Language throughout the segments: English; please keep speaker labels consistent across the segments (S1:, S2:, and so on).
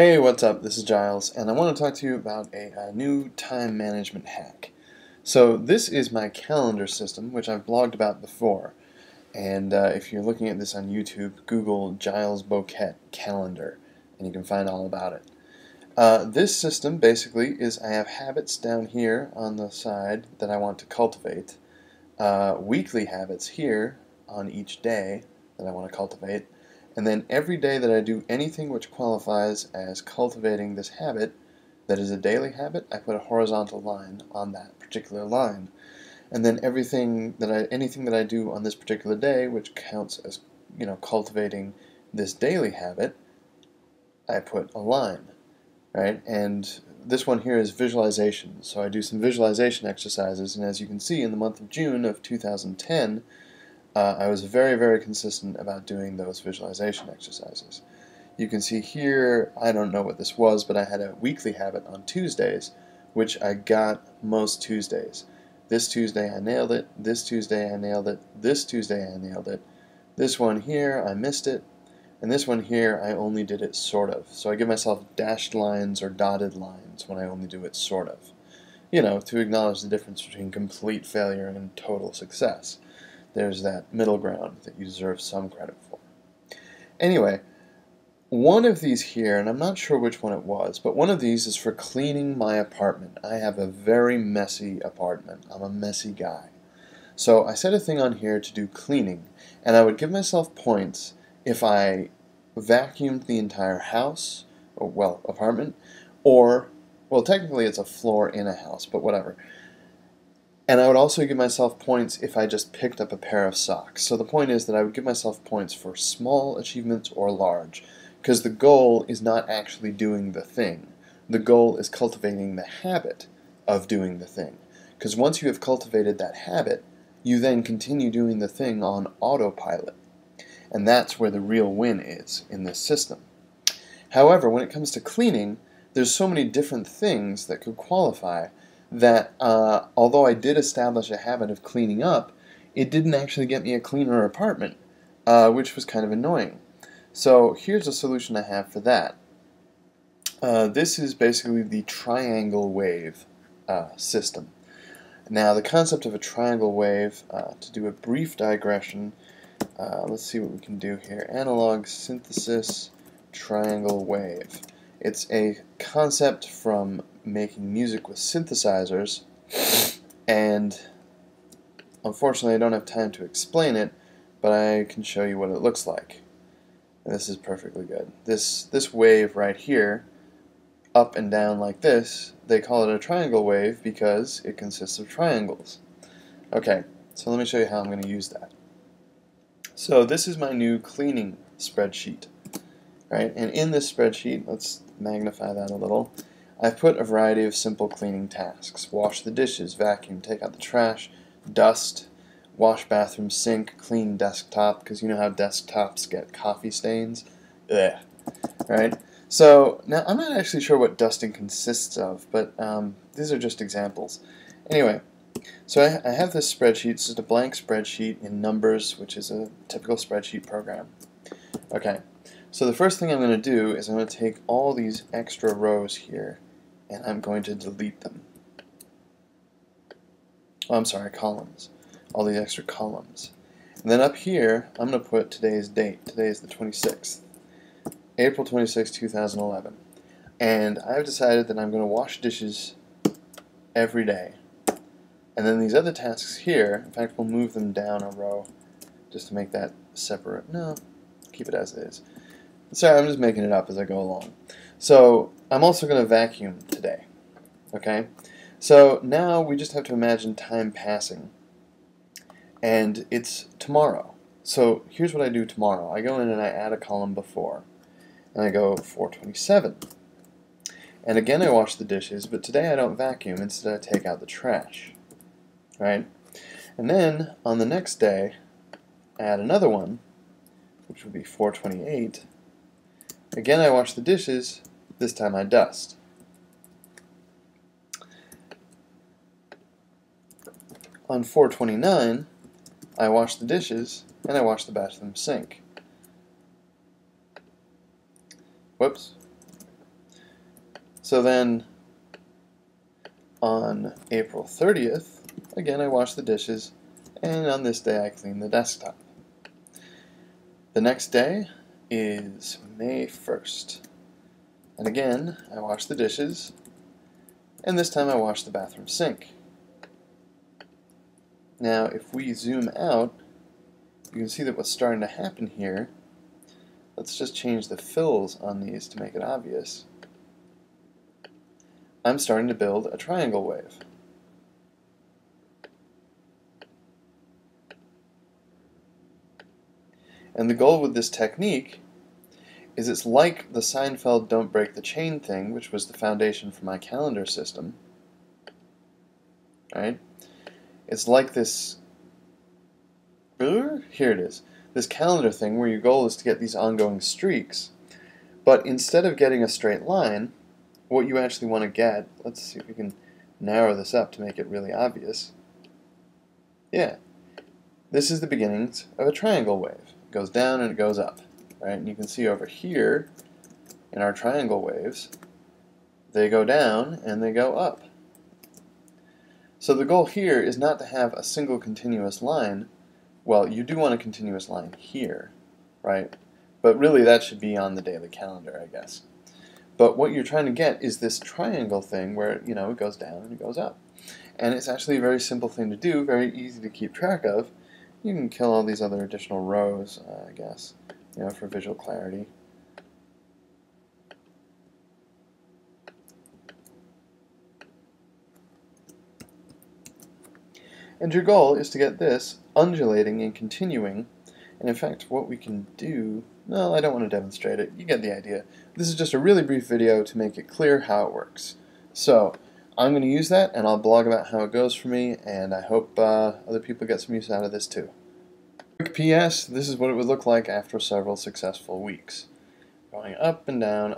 S1: Hey, what's up? This is Giles, and I want to talk to you about a new time management hack. So this is my calendar system, which I've blogged about before. And if you're looking at this on YouTube, Google Giles Bouquet calendar, and you can find all about it. This system basically is I have habits down here on the side that I want to cultivate, weekly habits here on each day that I want to cultivate, and then every day that I do anything which qualifies as cultivating this habit, that is a daily habit, I put a horizontal line on that particular line. And then anything that I do on this particular day, which counts as, cultivating this daily habit, I put a line, right? And this one here is visualization. So I do some visualization exercises, and as you can see, in the month of June of 2010, I was very, very consistent about doing those visualization exercises. You can see here, I don't know what this was, but I had a weekly habit on Tuesdays, which I got most Tuesdays. This Tuesday I nailed it, this Tuesday I nailed it, this Tuesday I nailed it, this one here I missed it, and this one here I only did it sort of. So I give myself dashed lines or dotted lines when I only do it sort of. To acknowledge the difference between complete failure and total success. There's that middle ground that you deserve some credit for. Anyway, one of these here, and I'm not sure which one it was, but one of these is for cleaning my apartment. I have a very messy apartment. I'm a messy guy. So I set a thing on here to do cleaning, and I would give myself points if I vacuumed the entire house, or, apartment, or, technically it's a floor in a house, but whatever. And I would also give myself points if I just picked up a pair of socks. So the point is that I would give myself points for small achievements or large, because the goal is not actually doing the thing. The goal is cultivating the habit of doing the thing. Because once you have cultivated that habit, you then continue doing the thing on autopilot. And that's where the real win is in this system. However, when it comes to cleaning, there's so many different things that could qualify that although I did establish a habit of cleaning up, it didn't actually get me a cleaner apartment, which was kind of annoying. So here's a solution I have for that. This is basically the triangle wave system. Now, the concept of a triangle wave, to do a brief digression, let's see what we can do here. Analog synthesis triangle wave. It's a concept from making music with synthesizers, and unfortunately I don't have time to explain it, but I can show you what it looks like. And this is perfectly good. This wave right here, up and down like this, they call it a triangle wave because it consists of triangles. Okay, so let me show you how I'm going to use that. So this is my new cleaning spreadsheet, right? And in this spreadsheet, let's magnify that a little, I've put a variety of simple cleaning tasks. Wash the dishes, vacuum, take out the trash, dust, wash bathroom sink, clean desktop, because you know how desktops get coffee stains? Ugh. Right? So, now I'm not actually sure what dusting consists of, but these are just examples. Anyway, so I have this spreadsheet. It's just a blank spreadsheet in Numbers, which is a typical spreadsheet program. Okay, so the first thing I'm going to do is I'm going to take all these extra rows here, and I'm going to delete them. Oh, I'm sorry, columns. All these extra columns. And then up here, I'm going to put today's date. Today is the 26th. April 26, 2011. And I've decided that I'm going to wash dishes every day. And then these other tasks here, in fact, we'll move them down a row just to make that separate. No, keep it as it is. Sorry, I'm just making it up as I go along. So I'm also going to vacuum today. Okay? So now we just have to imagine time passing. And it's tomorrow. So here's what I do tomorrow. I go in and I add a column before. And I go 427. And again I wash the dishes, but today I don't vacuum. Instead I take out the trash. Right? And then on the next day, I add another one, which would be 428. Again I wash the dishes, this time I dust. On 429, I wash the dishes, and I wash the bathroom sink. Whoops. So then on April 30th, again I wash the dishes, and on this day I clean the desktop. The next day is May 1st, and again I wash the dishes, and this time I wash the bathroom sink. Now if we zoom out, you can see that what's starting to happen here. Let's just change the fills on these to make it obvious. I'm starting to build a triangle wave. And the goal with this technique is it's like the Seinfeld don't break the chain thing, which was the foundation for my calendar system. Right? It's like this, here it is, this calendar thing where your goal is to get these ongoing streaks. But instead of getting a straight line, what you actually want to get, let's see if we can narrow this up to make it really obvious. Yeah, this is the beginnings of a triangle wave. It goes down and it goes up, right? And you can see over here in our triangle waves, they go down and they go up. So the goal here is not to have a single continuous line. Well, you do want a continuous line here, right? But really that should be on the daily calendar, I guess. But what you're trying to get is this triangle thing where, you know, it goes down and it goes up. And it's actually a very simple thing to do, very easy to keep track of. You can kill all these other additional rows, I guess, you know, for visual clarity. And your goal is to get this undulating and continuing. And in fact, what we can do, no, I don't want to demonstrate it. You get the idea. This is just a really brief video to make it clear how it works. So I'm going to use that, and I'll blog about how it goes for me, and I hope other people get some use out of this too. Quick PS, this is what it would look like after several successful weeks. Going up and down,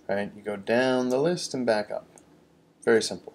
S1: right? You go down the list and back up. Very simple.